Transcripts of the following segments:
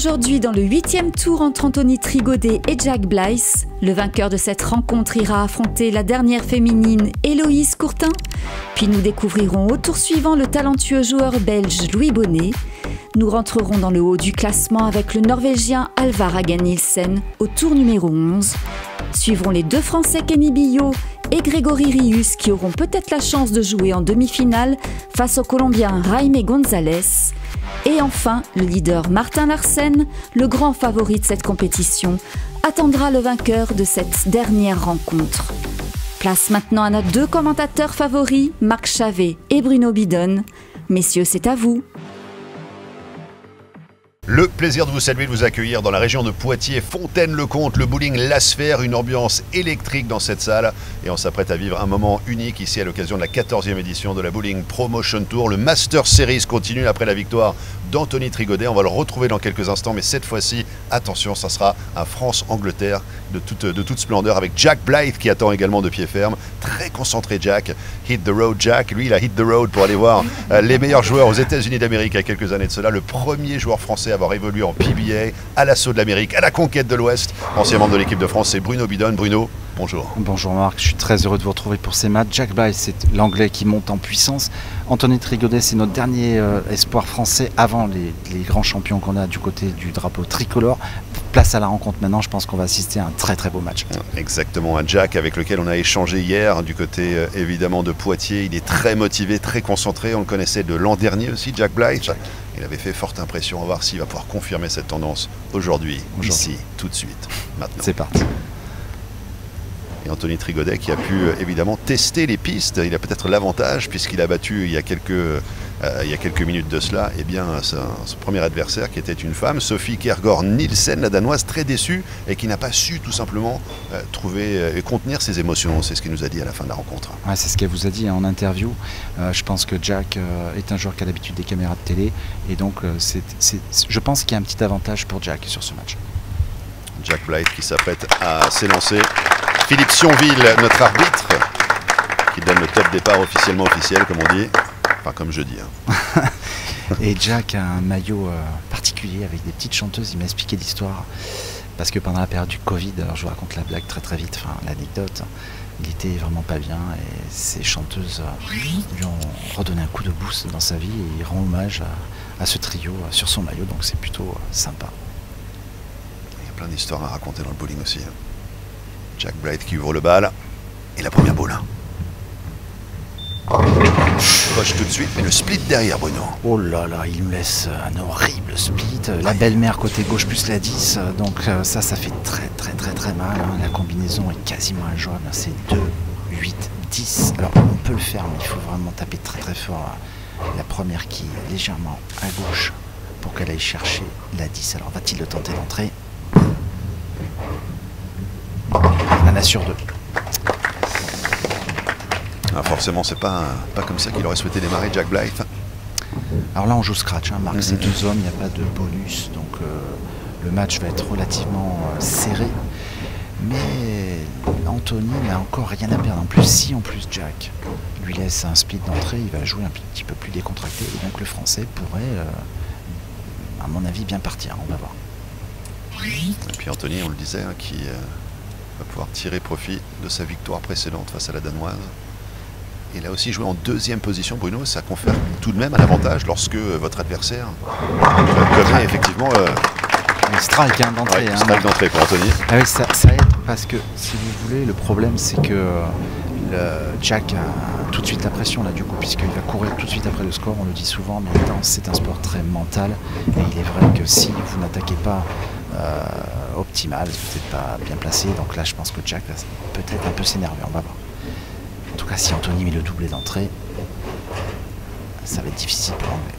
aujourd'hui dans le 8e tour entre Anthony Trigodet et Jack Blyth. Le vainqueur de cette rencontre ira affronter la dernière féminine Héloïse Courtin. Puis nous découvrirons au tour suivant le talentueux joueur belge Louis Bonnet. Nous rentrerons dans le haut du classement avec le Norvégien Alvar Hagen Nielsen au tour numéro 11. Suivront les deux Français Kenny Billot et Grégory Rius qui auront peut-être la chance de jouer en demi-finale face au Colombien Jaime González. Et enfin, le leader Martin Larsen, le grand favori de cette compétition, attendra le vainqueur de cette dernière rencontre. Place maintenant à nos deux commentateurs favoris, Marc Chavet et Bruno Bidon. Messieurs, c'est à vous. Le plaisir de vous saluer, de vous accueillir dans la région de Poitiers, Fontaine-le-Comte, le bowling La Sphère, une ambiance électrique dans cette salle. Et on s'apprête à vivre un moment unique ici à l'occasion de la 14e édition de la Bowling Promotion Tour. Le Master Series continue après la victoire d'Anthony Trigodet. On va le retrouver dans quelques instants, mais cette fois-ci, attention, ça sera un France-Angleterre de toute splendeur avec Jack Blyth qui attend également de pied ferme. Très concentré Jack, hit the road Jack. Lui, il a hit the road pour aller voir les meilleurs joueurs aux États-Unis d'Amérique il y a quelques années de cela. Le premier joueur français à avoir évolué en PBA, à l'assaut de l'Amérique, à la conquête de l'Ouest. Ancien membre de l'équipe de France, c'est Bruno Bidon. Bruno, bonjour. Bonjour Marc, je suis très heureux de vous retrouver pour ces matchs. Jack Blyth, c'est l'anglais qui monte en puissance. Anthony Trigodet, c'est notre dernier espoir français avant les grands champions qu'on a du côté du drapeau tricolore. Place à la rencontre maintenant, je pense qu'on va assister à un très très beau match. Exactement, un Jack avec lequel on a échangé hier du côté évidemment de Poitiers. Il est très motivé, très concentré. On le connaissait de l'an dernier aussi, Jack Blyth. Il avait fait forte impression. On va voir s'il va pouvoir confirmer cette tendance aujourd'hui, ici, tout de suite, maintenant. C'est parti. Et Anthony Trigodet qui a pu évidemment tester les pistes. Il a peut-être l'avantage puisqu'il a battu il y a quelques minutes de cela son premier adversaire qui était une femme, Sophie Kjærgaard Nielsen, la danoise, très déçue et qui n'a pas su tout simplement trouver et contenir ses émotions. C'est ce qu'il nous a dit à la fin de la rencontre. Ouais, c'est ce qu'elle vous a dit en interview. Je pense que Jack est un joueur qui a l'habitude des caméras de télé et donc je pense qu'il y a un petit avantage pour Jack sur ce match. Jack Blyth qui s'apprête à s'élancer. Philippe Sionville, notre arbitre, qui donne le top départ officiel, comme on dit. Enfin, comme je dis. Hein. Et Jack a un maillot particulier avec des petites chanteuses. Il m'a expliqué l'histoire. Parce que pendant la période du Covid, alors je vous raconte la blague très très vite, enfin l'anecdote, il était vraiment pas bien et ces chanteuses lui ont redonné un coup de boost dans sa vie et il rend hommage à ce trio sur son maillot. Donc c'est plutôt sympa. Il y a plein d'histoires à raconter dans le bowling aussi. Hein. Jack Blyth qui ouvre le bal. Et la première boule. Poche tout de suite, mais le split derrière, Bruno. Oh là là, il me laisse un horrible split. La belle-mère côté gauche plus la 10. Donc ça fait très mal. Hein. La combinaison est quasiment injouable. C'est 2, 8, 10. Alors on peut le faire, mais il faut vraiment taper très fort. La première qui est légèrement à gauche pour qu'elle aille chercher la 10. Alors va-t-il le tenter d'entrer? On en a sur 2. Ah, forcément, c'est pas comme ça qu'il aurait souhaité démarrer Jack Blyth. Alors là, on joue scratch, hein, Marc. C'est 2 hommes, il n'y a pas de bonus. Donc le match va être relativement serré. Mais Anthony n'a encore rien à perdre. En plus, si en plus Jack lui laisse un split d'entrée, il va jouer un petit peu plus décontracté. Et donc le Français pourrait, à mon avis, bien partir. On va voir. Et puis Anthony, on le disait, hein, qui va pouvoir tirer profit de sa victoire précédente face à la danoise. Il a aussi joué en 2e position, Bruno. Ça confère tout de même un avantage lorsque votre adversaire connaît effectivement un strike d'entrée. Ouais, strike d'entrée pour Anthony. Ah oui, ça aide parce que si vous voulez, le problème c'est que Jack a tout de suite la pression là du coup, puisqu'il va courir tout de suite après le score. On le dit souvent, mais en même temps c'est un sport très mental. Et il est vrai que si vous n'attaquez pas optimal, vous n'êtes pas bien placé. Donc là je pense que Jack va peut-être un peu s'énerver, on va voir. En tout cas si Anthony met le doublé d'entrée, ça va être difficile pour l'enlever.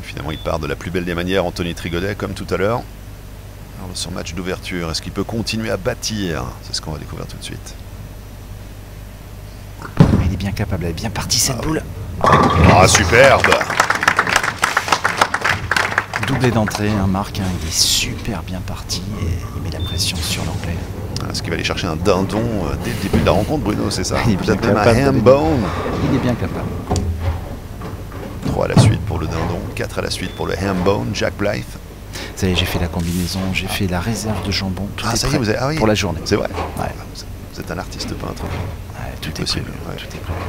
Finalement il part de la plus belle des manières, Anthony Trigodet, comme tout à l'heure. Alors son match d'ouverture, est-ce qu'il peut continuer à bâtir? C'est ce qu'on va découvrir tout de suite. Il est bien capable, elle est bien partie cette boule. Ah, superbe! Doublé d'entrée, Marc, il est super bien parti et il met la pression sur l'anglais. Voilà, ce qui va aller chercher un dindon dès le début de la rencontre, Bruno, c'est ça? Il est bien Peut-être même un capable ham bone. Il est bien capable. 3 à la suite pour le dindon, 4 à la suite pour le ham bone, Jack Blythe. Ça y est, j'ai fait la combinaison, j'ai fait la réserve de jambon. Tout est Ça y prêt est, vous avez... pour la journée. C'est vrai? Ouais. Vous êtes un artiste peintre. Ouais, tout est possible, prévu. ouais. Tout est prévu.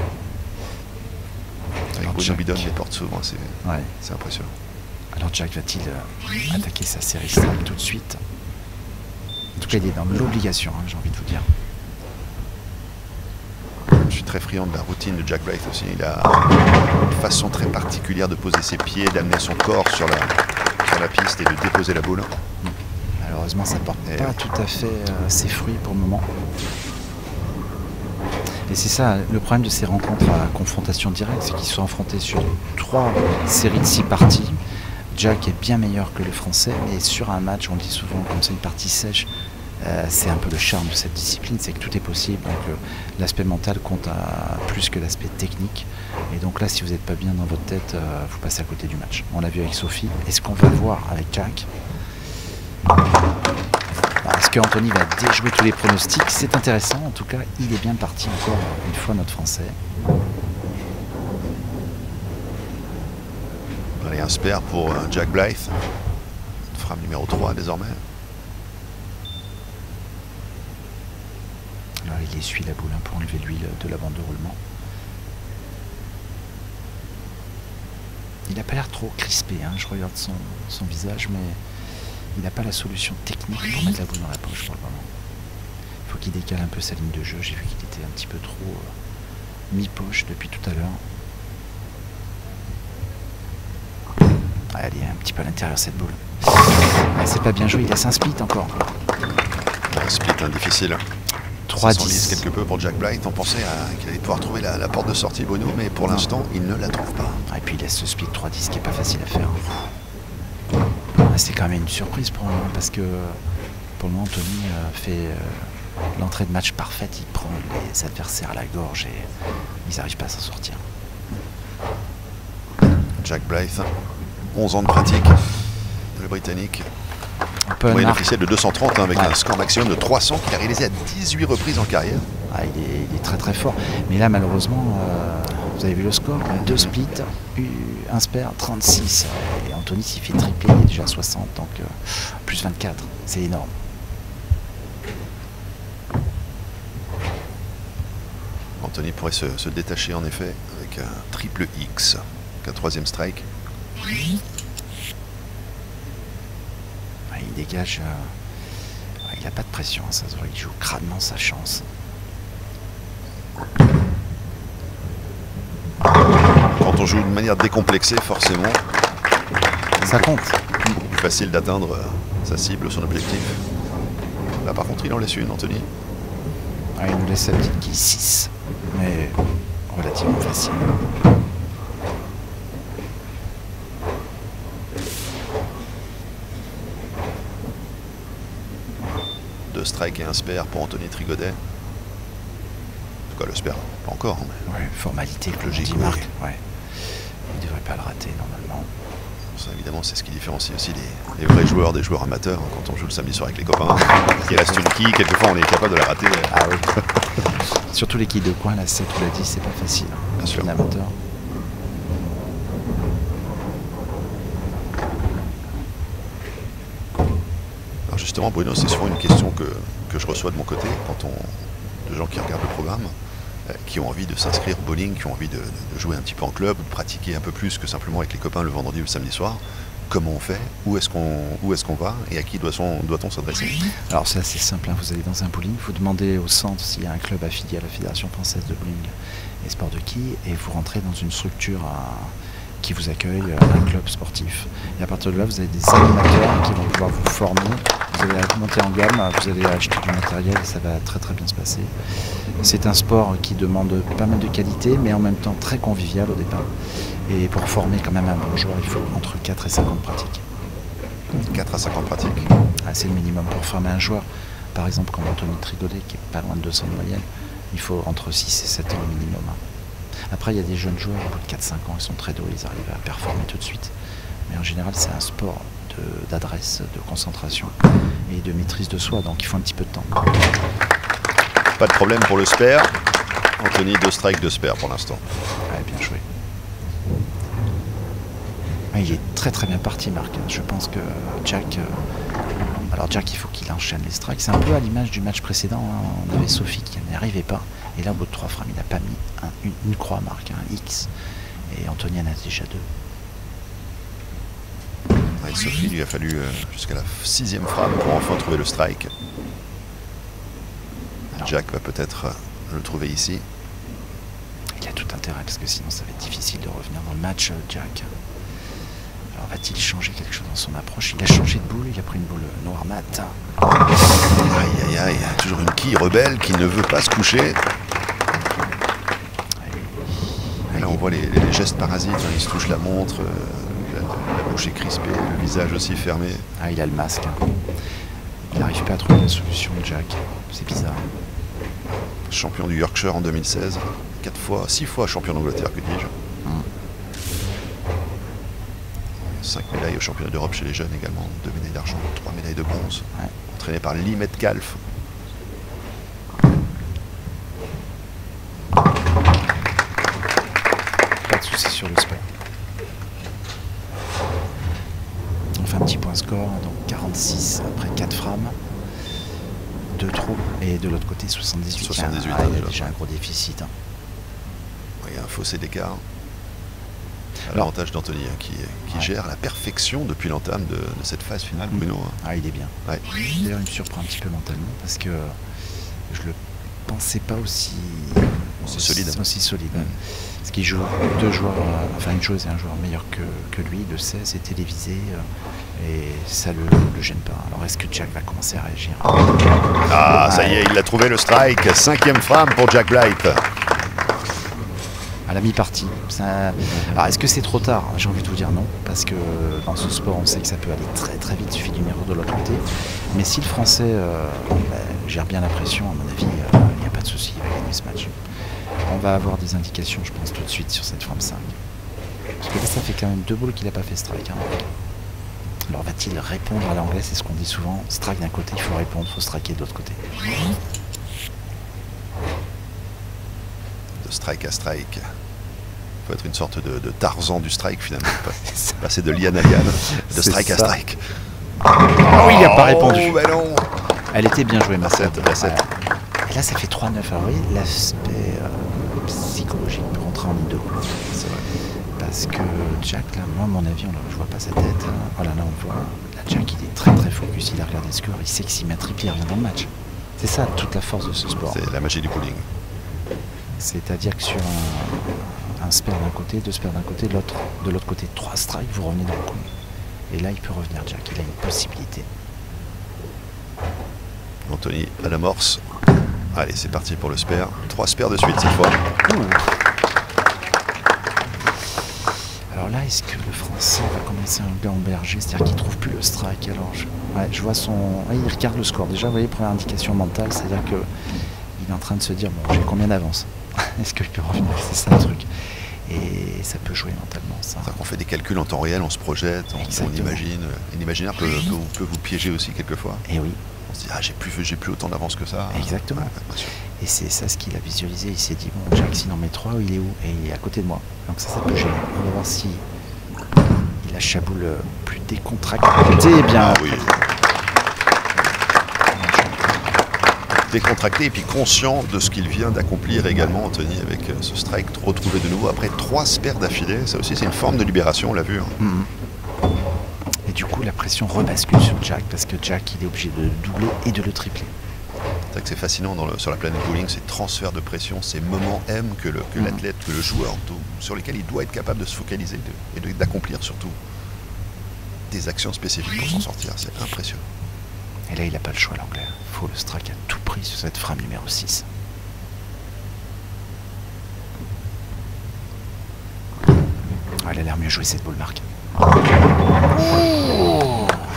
Avec Alors, Bruno Jack- Bidon, les portes s'ouvrent, Ouais. c'est impressionnant. Alors Jack va-t-il attaquer sa série strike tout de suite? En tout cas, il est dans l'obligation, hein, j'ai envie de vous dire. Je suis très friand de la routine de Jack Blythe aussi. Il a une façon très particulière de poser ses pieds, d'amener son corps sur la piste et de déposer la boule. Malheureusement, ça porte Et pas oui. tout à fait ses fruits pour le moment. Et c'est ça, le problème de ces rencontres à confrontation directe, c'est qu'ils sont affrontés sur 3 séries de 6 parties. Jack est bien meilleur que le Français, mais sur un match, on le dit souvent, comme c'est une partie sèche, c'est un peu le charme de cette discipline, c'est que tout est possible. Donc l'aspect mental compte plus que l'aspect technique. Et donc là, si vous n'êtes pas bien dans votre tête, vous passez à côté du match. On l'a vu avec Sophie. Est-ce qu'on va le voir avec Jack? Est-ce qu'Anthony va déjouer tous les pronostics? C'est intéressant, en tout cas, il est bien parti encore une fois, notre Français. Allez, un spare pour Jack Blythe. Frame numéro 3 désormais. Alors il essuie la boule pour enlever l'huile de la bande de roulement. Il n'a pas l'air trop crispé, hein. Je regarde son visage, mais il n'a pas la solution technique pour mettre la boule dans la poche pour le moment. Il faut qu'il décale un peu sa ligne de jeu. J'ai vu qu'il était un petit peu trop mi-poche depuis tout à l'heure. Elle est un petit peu à l'intérieur cette boule. C'est pas bien joué, il laisse un split encore. Un split difficile. 3-10. Quelque peu pour Jack Blythe. On pensait qu'il allait pouvoir trouver la porte de sortie, Bruno, mais pour l'instant, il ne la trouve pas. Et puis il laisse ce split 3-10 qui est pas facile à faire. C'est quand même une surprise pour le moment parce que pour le moment Anthony fait l'entrée de match parfaite, il prend les adversaires à la gorge et ils n'arrivent pas à s'en sortir. Jack Blythe, 11 ans de pratique, le Britannique. Moyenne officielle de 230 avec un score maximum de 300 qu'il a réalisé à 18 reprises en carrière. Il est très très fort. Mais là malheureusement, vous avez vu le score, 2 splits, un spare, 36. Et Anthony s'il fait tripler, il est déjà à 60, donc plus 24, c'est énorme. Anthony pourrait se détacher en effet avec un triple X, un 3e strike. Il dégage, il n'a pas de pression, ça se voit, il joue crânement sa chance. Quand on joue de manière décomplexée, forcément, ça compte. Plus facile d'atteindre sa cible, son objectif. Là par contre il en laisse une, Anthony. Il nous laisse sa petite qui 6, mais relativement facile. Deux strikes et un spare pour Anthony Trigodet. En tout cas le spare, pas encore. Mais... Ouais, formalité, logique. Marc. Ouais. Il ne devrait pas le rater normalement. Ça, évidemment, c'est ce qui différencie aussi les vrais joueurs des joueurs amateurs. Hein, quand on joue le samedi soir avec les copains, il reste une quille, quelquefois on est capable de la rater. Ah oui. Surtout les quilles de coin, la 7 ou la 10, c'est pas facile. Bien sûr. Un amateur. Alors justement, Bruno, c'est souvent une question que je reçois de mon côté, de gens qui regardent le programme, qui ont envie de s'inscrire au bowling, qui ont envie de jouer un petit peu en club, de pratiquer un peu plus que simplement avec les copains le vendredi ou le samedi soir. Comment on fait? Où est-ce qu'on va? Et à qui doit-on s'adresser? Alors c'est assez simple, hein. Vous allez dans un bowling, vous demandez au centre s'il y a un club affilié à la Fédération française de bowling et sport de quilles, et vous rentrez dans une structure qui vous accueille, un club sportif. Et à partir de là, vous avez des animateurs qui vont pouvoir vous former. Vous allez monter en gamme, vous allez acheter du matériel et ça va très très bien se passer. C'est un sport qui demande pas mal de qualité, mais en même temps très convivial au départ. Et pour former quand même un bon joueur, il faut entre 4 et 5 ans de pratique. 4 à 5 ans de pratique. C'est le minimum pour former un joueur. Par exemple, comme Anthony Trigodet, qui est pas loin de 200 de moyenne, il faut entre 6 et 7 ans minimum. Après, il y a des jeunes joueurs, au bout de 4-5 ans, ils sont très doués, ils arrivent à performer tout de suite. Mais en général, c'est un sport de d'adresse, de concentration et de maîtrise de soi. Donc il faut un petit peu de temps. Pas de problème pour le spare. Anthony, 2 strikes, 2 spares pour l'instant. Ouais, bien joué. Il est très très bien parti, Marc. Je pense que Jack... alors Jack, il faut qu'il enchaîne les strikes. C'est un peu à l'image du match précédent. On avait Sophie qui n'y arrivait pas. Et là, au bout de 3 frames, il n'a pas mis une croix, Marc, un X. Et Anthony en a déjà 2. Ouais, Sophie, il lui a fallu jusqu'à la 6e frame pour enfin trouver le strike. Alors, Jack va peut-être le trouver ici. Il a tout intérêt parce que sinon ça va être difficile de revenir dans le match, Jack. Alors va-t-il changer quelque chose dans son approche? Il a changé de boule, il a pris une boule noire mat. Aïe aïe aïe, toujours une quille rebelle qui ne veut pas se coucher. Et là on voit les gestes parasites, hein. Il se touche la montre, la bouche est crispée, le visage aussi fermé. Ah, il a le masque. Il n'arrive pas à trouver la solution, Jack. C'est bizarre. Champion du Yorkshire en 2016, 6 fois champion d'Angleterre, que dis-je. 5 médailles au championnat d'Europe chez les jeunes également, 2 médailles d'argent, 3 médailles de bronze, ouais. Entraîné par Lee Metcalf. Pas de soucis sur le sport. On fait un petit point score, donc 46 après 4 frames. 2 trous, et de l'autre côté 78. 78, il y a déjà un gros déficit. Il y a un fossé d'écart. À l'avantage d'Anthony qui gère la perfection depuis l'entame de cette phase finale, Bruno. Ah, il est bien. Ouais. D'ailleurs, il me surprend un petit peu mentalement parce que je le pensais pas aussi solide. Parce qu'il joue 2 joueurs, enfin une joueuse et un joueur meilleur que lui, il le sait, c'est télévisé et ça le gêne pas. Alors est-ce que Jack va commencer à réagir? Ah, ça y est, il a trouvé le strike. 5e frame pour Jack Blythe. À la mi-partie. Alors est-ce que c'est trop tard? J'ai envie de vous dire non, parce que dans ce sport on sait que ça peut aller très très vite, il suffit d'une erreur de l'autre côté. Mais si le Français gère bien la pression, à mon avis, il n'y a pas de souci, il va gagner ce match. On va avoir des indications, je pense, tout de suite sur cette frame 5. Parce que là ça fait quand même 2 boules qu'il n'a pas fait strike. Alors va-t-il répondre à l'anglais? C'est ce qu'on dit souvent, strike d'un côté, il faut répondre, il faut striker de l'autre côté. De strike à strike. Il faut être une sorte de Tarzan du strike finalement. Passer de liane à liane, de strike à strike. Oh, il n'a pas répondu. Ben non. Elle était bien jouée, Marcel. Ouais. Et là, ça fait 3-9. Alors, oui, l'aspect psychologique peut rentrer en ligne de compte. C'est vrai. Parce que Jack, là, moi, à mon avis, je vois pas sa tête. Voilà, là, on voit. Là, Jack, il est très très focus. Il a regardé le score. Il sait que s'il met un triplé, il revient dans le match. C'est ça, toute la force de ce sport. C'est la magie du bowling. C'est-à-dire que sur un spare d'un côté, 2 spares d'un côté, de l'autre côté, 3 strikes, vous revenez dans le coup. Et là, il peut revenir, Jack. Il a une possibilité. Anthony à l'amorce. Allez, c'est parti pour le spare. 3 spares de suite cette fois. Alors là, est-ce que le Français va commencer un gamberger, c'est-à-dire qu'il ne trouve plus le strike? Alors, je vois son... il regarde le score. Déjà, vous voyez, première indication mentale, c'est-à-dire qu'il est en train de se dire, bon, j'ai combien d'avance? Est-ce que je peux revenir? C'est ça le truc. Et ça peut jouer mentalement, ça. On fait des calculs en temps réel, on se projette, on imagine. Une imaginaire peut vous piéger aussi quelquefois. Et oui. On se dit, ah, j'ai plus autant d'avance que ça. Exactement. Ouais, et c'est ça ce qu'il a visualisé. Il s'est dit, bon, Jack, s'il en met 3, il est où? Et il est à côté de moi. Donc ça peut gêner. On va voir si il a chaboule plus décontracté. Bien. Ah, oui. Décontracté et puis conscient de ce qu'il vient d'accomplir également, Anthony, avec ce strike retrouvé de nouveau après 3 spares d'affilée. Ça aussi, c'est une forme de libération, on l'a vu. Et du coup, la pression rebascule sur Jack parce que Jack, il est obligé de doubler et de le tripler. C'est vrai que c'est fascinant sur la planète bowling, ces transferts de pression, ces moments M que l'athlète, que le joueur, sur lesquels il doit être capable de se focaliser et d'accomplir surtout des actions spécifiques pour s'en sortir. C'est impressionnant. Et là, il n'a pas le choix, l'anglais. Il faut le strike à tout prix sur cette frame numéro 6. Elle a l'air mieux jouée, cette boule, Marc.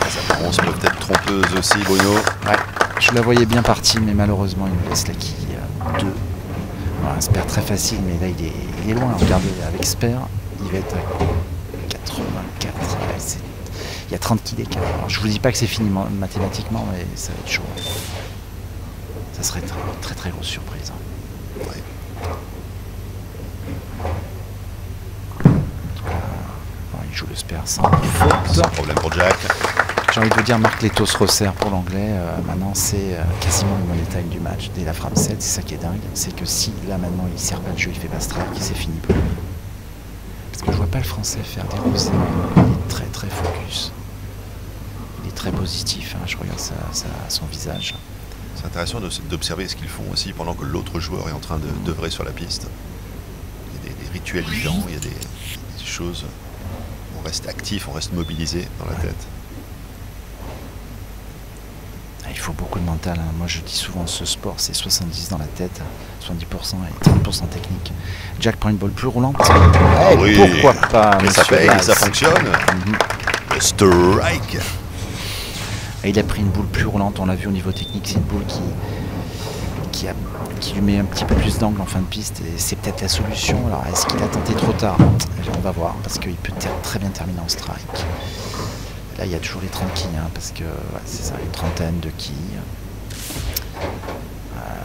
Sa bronze peut être trompeuse aussi, Bruno. Ouais, je la voyais bien partie, mais malheureusement, il me laisse la quille 2. Voilà, un spare très facile, mais là, il est loin. Regardez, avec spare, il va être à 84. Ouais, Il y a 30 kills d'écart. Alors je vous dis pas que c'est fini mathématiquement, mais ça va être chaud. Ça serait très très grosse surprise. Ouais. Il joue le spare sans faute. Sans problème pour Jack. J'ai envie de vous dire, Marc Leto se resserre pour l'anglais. Maintenant, c'est quasiment le money time du match. Dès la frappe 7, c'est ça qui est dingue. C'est que si là maintenant il sert pas le jeu, il fait pas strike, c'est fini pour lui. Parce que je vois pas le français faire des resserres. Il est très très focus. Il est très positif. Hein. Je regarde son visage. C'est intéressant d'observer ce qu'ils font aussi pendant que l'autre joueur est en train d'œuvrer sur la piste. Il y a des rituels différents, il y a des choses. On reste actif, on reste mobilisé dans la tête. Il faut beaucoup de mental. Hein. Moi je dis souvent ce sport c'est 70 dans la tête, 70% et 30% technique. Jack prend une balle plus roulante. Ah oui. Pourquoi pas? Mais ça paye, ça fonctionne. Le strike. Et il a pris une boule plus roulante, on l'a vu au niveau technique, c'est une boule qui lui met un petit peu plus d'angle en fin de piste et c'est peut-être la solution. Alors est-ce qu'il a tenté trop tard? On va voir parce qu'il peut très bien terminer en strike. Là il y a toujours les 30 quilles hein, parce que c'est ça, une trentaine de quilles.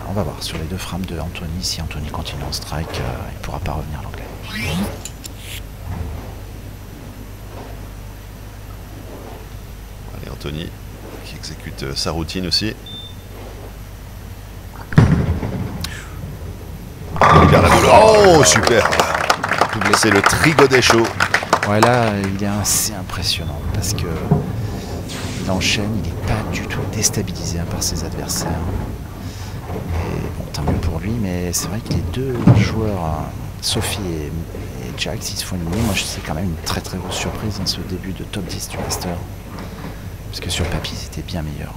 On va voir sur les deux frames de Anthony, si Anthony continue en strike, il ne pourra pas revenir l'anglais. Allez Anthony qui exécute sa routine aussi. Oh super. C'est le trigodet chaud. Ouais là il est assez impressionnant parce que il enchaîne, il n'est pas du tout déstabilisé par ses adversaires. Et bon tant mieux pour lui, mais c'est vrai que les deux joueurs, Sophie et Jack, s'ils se font éliminer, moi c'est quand même une très très grosse surprise dans ce début de top 10 du Master. Parce que sur le papier c'était bien meilleur.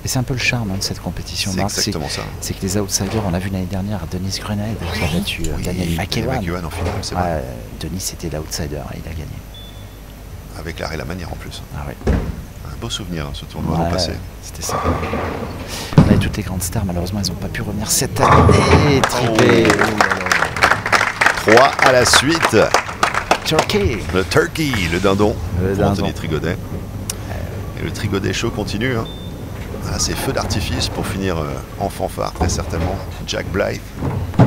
Et c'est un peu le charme hein, de cette compétition. C'est exactement ça. C'est que les outsiders, on l'a vu l'année dernière, Denis Grenade qui a battu Daniel McEwan. En finale, c'est vrai. Denis c'était l'outsider et il a gagné. Avec l'art et la manière en plus. Ah ouais. Un beau souvenir ce tournoi l'an passé. C'était ça. On avait toutes les grandes stars, malheureusement elles n'ont pas pu revenir cette année. Triplé. 3 à la suite. Turkey. Le turkey, le dindon. Pour Anthony Trigodet. Et le Trigodet chaud continue. Hein. Ah, c'est feu d'artifice pour finir en fanfare, très certainement. Jack Blythe.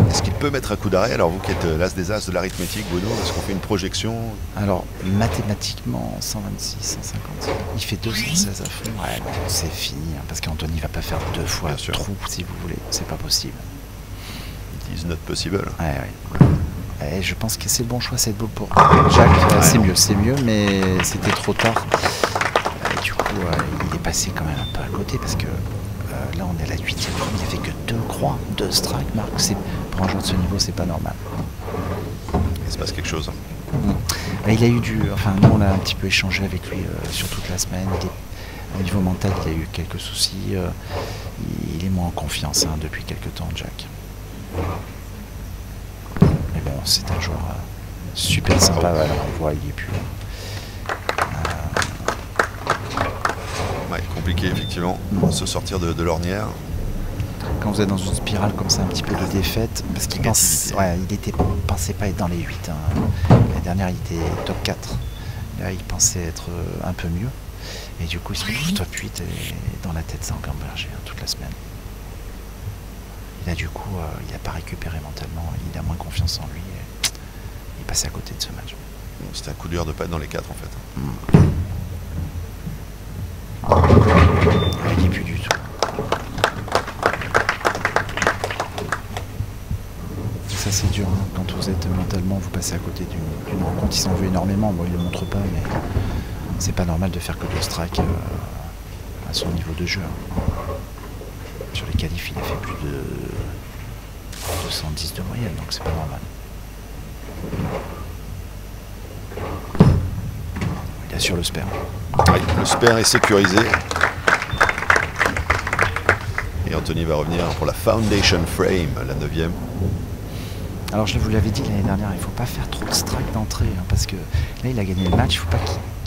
Est-ce qu'il peut mettre un coup d'arrêt? Alors vous qui êtes l'as des as de l'arithmétique, Bruno, est-ce qu'on fait une projection? Alors mathématiquement, 126, 150. Il fait 216 à fond. Ouais, bon, c'est fini, hein, parce qu'Anthony va pas faire deux fois trou, si vous voulez. C'est pas possible. 19 possible. Ouais. Et je pense que c'est le bon choix cette boule pour Jack. C'est mieux, mais c'était trop tard. Du coup, il est passé quand même un peu à côté parce que là, on est à la 8e frame. Il n'y avait que 2 croix, 2 strikes. Marc, pour un joueur de ce niveau, c'est pas normal. Il se passe quelque chose. Il a eu enfin, nous, on a un petit peu échangé avec lui sur toute la semaine. Au niveau mental, il a eu quelques soucis. Il est moins en confiance hein, depuis quelques temps, Jack. Mais bon, c'est un joueur super sympa. Voilà, on voit, il est plus. Compliqué effectivement, se sortir de l'ornière. Quand vous êtes dans une spirale comme ça, un petit peu de défaite, parce qu'il pensait pas être dans les 8. Hein. La dernière, il était top 4. Là, il pensait être un peu mieux. Et du coup, il se retrouve top 8 et dans la tête, ça a engambergé hein, toute la semaine. Et là, du coup, il n'a pas récupéré mentalement. Il a moins confiance en lui. Et il est passé à côté de ce match. C'était un coup dur de pas être dans les 4 en fait. Il n'y est plus du tout. Ça c'est dur, hein. Quand vous êtes mentalement, vous passez à côté d'une rencontre. Ils s'en veut énormément, bon, il ne le montre pas, mais c'est pas normal de faire que 2 strikes à son niveau de jeu. Hein. Sur les qualifs, il a fait plus de 210 de moyenne, donc c'est pas normal. Il assure le spare. Oui, le spare est sécurisé. Et Anthony va revenir pour la Foundation Frame, la 9e. Alors je vous l'avais dit l'année dernière, il ne faut pas faire trop de strike d'entrée, hein, parce que là il a gagné le match,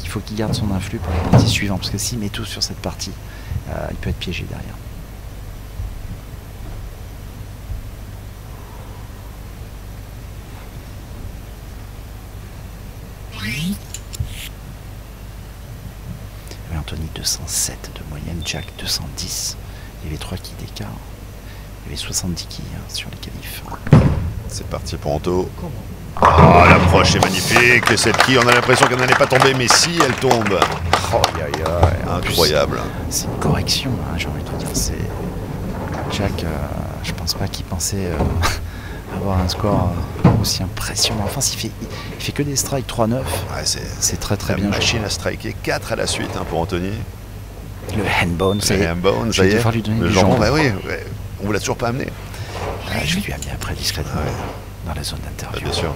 il faut qu'il garde son influx pour la partie suivante, parce que s'il met tout sur cette partie, il peut être piégé derrière. Anthony 207 de moyenne, Jack 210. Il y avait 3 quilles d'écart. Il y avait 70 quilles sur les qualifs. C'est parti pour Anto. Oh, l'approche est magnifique. Et cette quille, on a l'impression qu'elle n'allait pas tomber, mais si elle tombe. Oh, incroyable. C'est une correction, j'ai envie de te dire. C'est Jack, je pense pas qu'il pensait avoir un score aussi impressionnant. Enfin, il fait que des strikes 3-9. Ouais, c'est très très bien. La machine à striker 4 à la suite pour Anthony. Le handbone, ça y est. Je vais devoir lui donner le du jambon. jambon. Bah oui, on vous l'a toujours pas amené. Je vais lui amener après discrètement dans la zone d'interview. Bien sûr.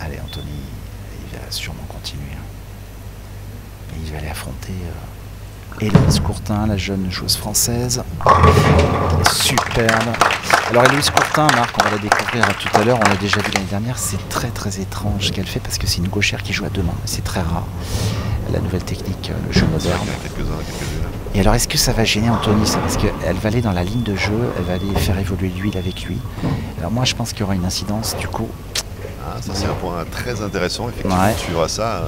Allez, Anthony, il va sûrement continuer. Et il va aller affronter Héloïse Courtin, la jeune joueuse française. Superbe. Alors Héloïse Courtin, Marc, on va la découvrir tout à l'heure, on l'a déjà vu l'année dernière, c'est très très étrange ce qu'elle fait parce que c'est une gauchère qui joue à deux mains, c'est très rare. La nouvelle technique, le jeu moderne. Quelques-unes. Et alors est-ce que ça va gêner Anthony? Parce qu'elle va aller dans la ligne de jeu, elle va aller faire évoluer l'huile avec lui. Alors moi je pense qu'il y aura une incidence du coup. Ça c'est un point très intéressant, effectivement, tu verras ça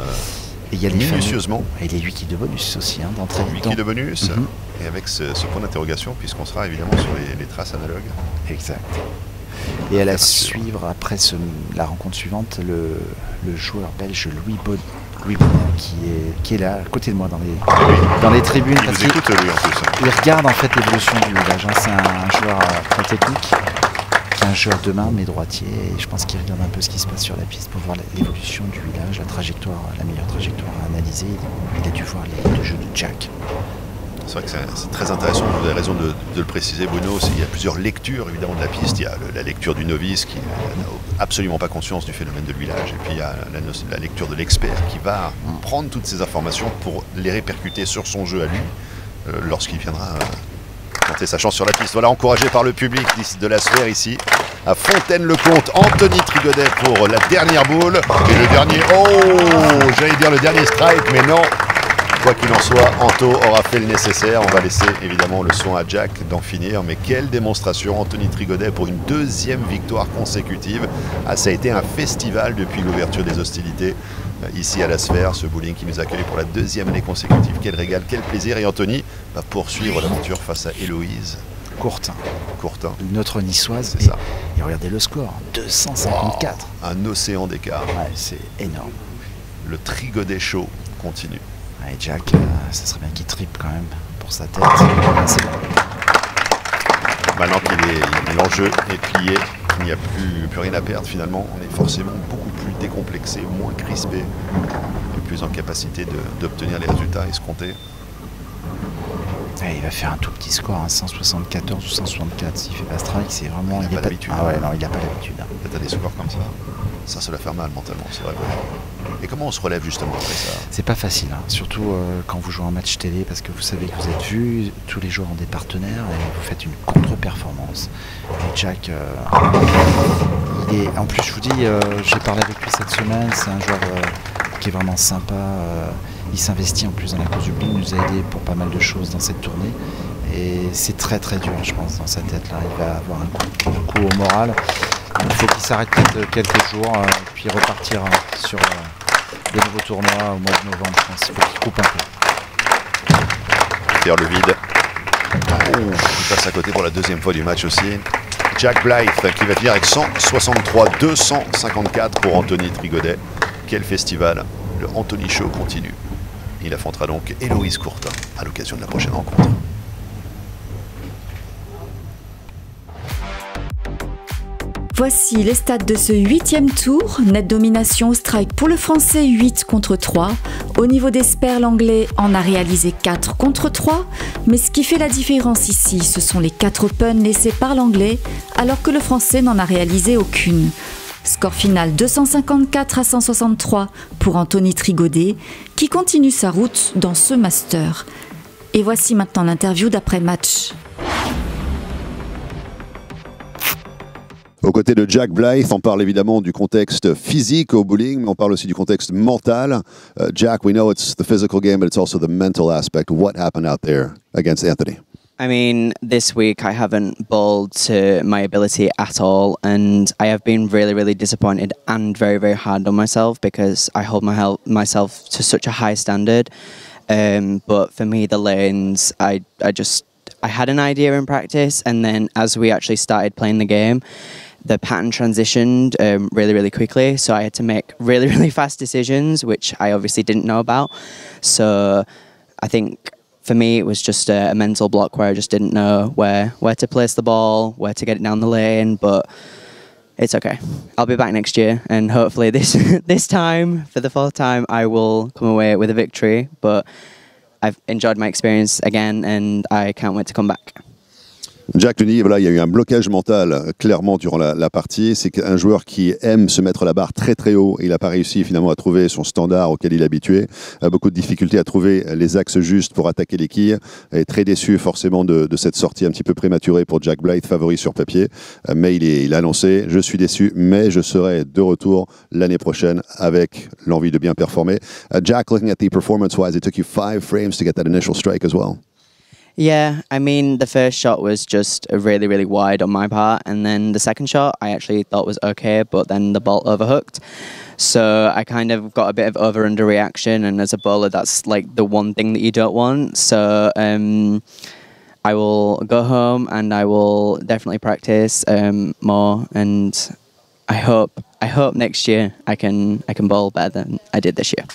et il y a minutieusement. Et les 8 quilles de bonus aussi, d'entrée. 8 quilles de bonus, et avec ce point d'interrogation, puisqu'on sera évidemment sur les traces analogues. Exact. Et elle a suivre après la rencontre suivante le joueur belge Louis Bonnet qui est là à côté de moi dans les tribunes. Il nous écoute lui en plus. Il regarde en fait l'évolution du village. C'est un joueur très technique, qui est un joueur de main mais droitier. Et je pense qu'il regarde un peu ce qui se passe sur la piste pour voir l'évolution du village, la meilleure trajectoire à analyser. Il a dû voir les deux jeux de Jack. C'est vrai que c'est très intéressant, vous avez raison de le préciser Bruno, il y a plusieurs lectures évidemment de la piste, il y a la lecture du novice qui n'a absolument pas conscience du phénomène de l'huilage, et puis il y a la lecture de l'expert qui va prendre toutes ces informations pour les répercuter sur son jeu à lui, lorsqu'il viendra tenter sa chance sur la piste. Voilà, encouragé par le public de la sphère ici, à Fontaine-le-Comte, Anthony Trigodet pour la dernière boule, et le dernier, j'allais dire le dernier strike, mais non. Quoi qu'il en soit, Anto aura fait le nécessaire. On va laisser évidemment le soin à Jack d'en finir. Mais quelle démonstration, Anthony Trigodet, pour une deuxième victoire consécutive. Ça a été un festival depuis l'ouverture des hostilités ici à la Sphère. Ce bowling qui nous accueille pour la deuxième année consécutive. Quel régal, quel plaisir. Et Anthony va poursuivre l'aventure face à Héloïse Courtin. Notre niçoise. C'est ça. Et regardez le score, 254. Un océan d'écart. Ouais, c'est énorme. Le Trigodet show continue. Et Jack, ça serait bien qu'il triple quand même pour sa tête. C'est bon. Maintenant que l'enjeu est plié, qu'il n'y a plus rien à perdre finalement, on est forcément beaucoup plus décomplexé, moins crispé, et plus en capacité d'obtenir les résultats escomptés. Et il va faire un tout petit score, 174 ou 164. S'il fait pas strike, c'est vraiment. Il n'a pas l'habitude. Ah ouais, non, il n'a pas l'habitude. T'as des scores comme ça doit faire mal mentalement, c'est vrai. Et comment on se relève justement après ça? C'est pas facile, surtout quand vous jouez en match télé, parce que vous savez que vous êtes vus, tous les joueurs ont des partenaires, et vous faites une contre-performance. Et Jack, en plus je vous dis, j'ai parlé avec lui cette semaine, c'est un joueur qui est vraiment sympa, il s'investit en plus dans la cause du bowling, il nous a aidé pour pas mal de choses dans cette tournée. Et c'est très très dur, je pense, dans sa tête là. Il va avoir un coup au moral. Il faut qu'il s'arrête peut-être quelques jours, puis repartir sur des nouveaux tournois au mois de novembre, je pense. Il faut qu'il coupe un peu. Faire le vide. Il passe à côté pour la deuxième fois du match aussi. Jack Blythe qui va finir avec 163-254 pour Anthony Trigodet. Quel festival. Le Anthony Show continue. Il affrontera donc Héloïse Courtin à l'occasion de la prochaine rencontre. Voici les stats de ce 8e tour. Net domination au strike pour le français 8 contre 3. Au niveau des spares, l'anglais en a réalisé 4 contre 3. Mais ce qui fait la différence ici, ce sont les 4 puns laissés par l'anglais, alors que le français n'en a réalisé aucune. Score final 254 à 163 pour Anthony Trigodet, qui continue sa route dans ce master. Et voici maintenant l'interview d'après-match. Aux côtés de Jack Blythe, on parle évidemment du contexte physique au bowling, mais on parle aussi du contexte mental. Jack, we know it's the physical game, but it's also the mental aspect. What happened out there against Anthony? I mean, this week I haven't bowled to my ability at all, and I have been really, really disappointed and very, very hard on myself because I hold myself to such a high standard. But for me, the lanes, I had an idea in practice, and then as we actually started playing the game, the pattern transitioned really, really quickly. So I had to make really, really fast decisions, which I obviously didn't know about. So I think for me, it was just a mental block where I just didn't know where to place the ball, where to get it down the lane, but it's okay. I'll be back next year, and hopefully this time, for the fourth time, I will come away with a victory, but I've enjoyed my experience again, and I can't wait to come back. Jack te dit, voilà, il y a eu un blocage mental clairement durant la partie. C'est qu'un joueur qui aime se mettre la barre très très haut, il n'a pas réussi finalement à trouver son standard auquel il est habitué. Beaucoup de difficultés à trouver les axes justes pour attaquer les quilles. Il est très déçu forcément de cette sortie un petit peu prématurée pour Jack Blyth, favori sur papier. Mais il a annoncé, je suis déçu, mais je serai de retour l'année prochaine avec l'envie de bien performer. Jack, looking at the performance-wise, it took you 5 frames to get that initial strike as well. Yeah, I mean, the first shot was just really, really wide on my part, and then the second shot I actually thought was okay, but then the ball overhooked. So I kind of got a bit of over-under reaction, and as a bowler, that's like the one thing that you don't want. So I will go home and I will definitely practice more, and I hope next year I can bowl better than I did this year.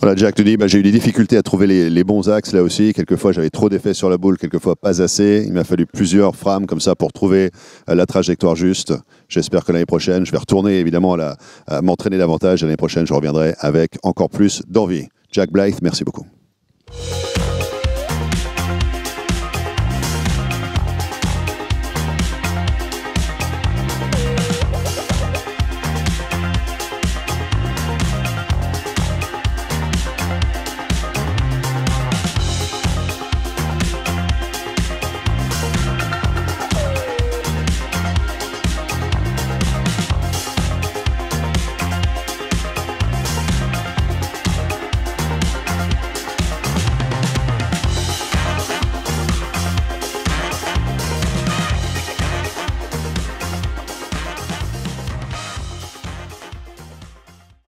Voilà, Jack te dit, j'ai eu des difficultés à trouver les bons axes là aussi. Quelquefois, j'avais trop d'effets sur la boule, quelquefois pas assez. Il m'a fallu plusieurs frames comme ça pour trouver la trajectoire juste. J'espère que l'année prochaine, je vais retourner évidemment à m'entraîner davantage. L'année prochaine, je reviendrai avec encore plus d'envie. Jack Blyth, merci beaucoup.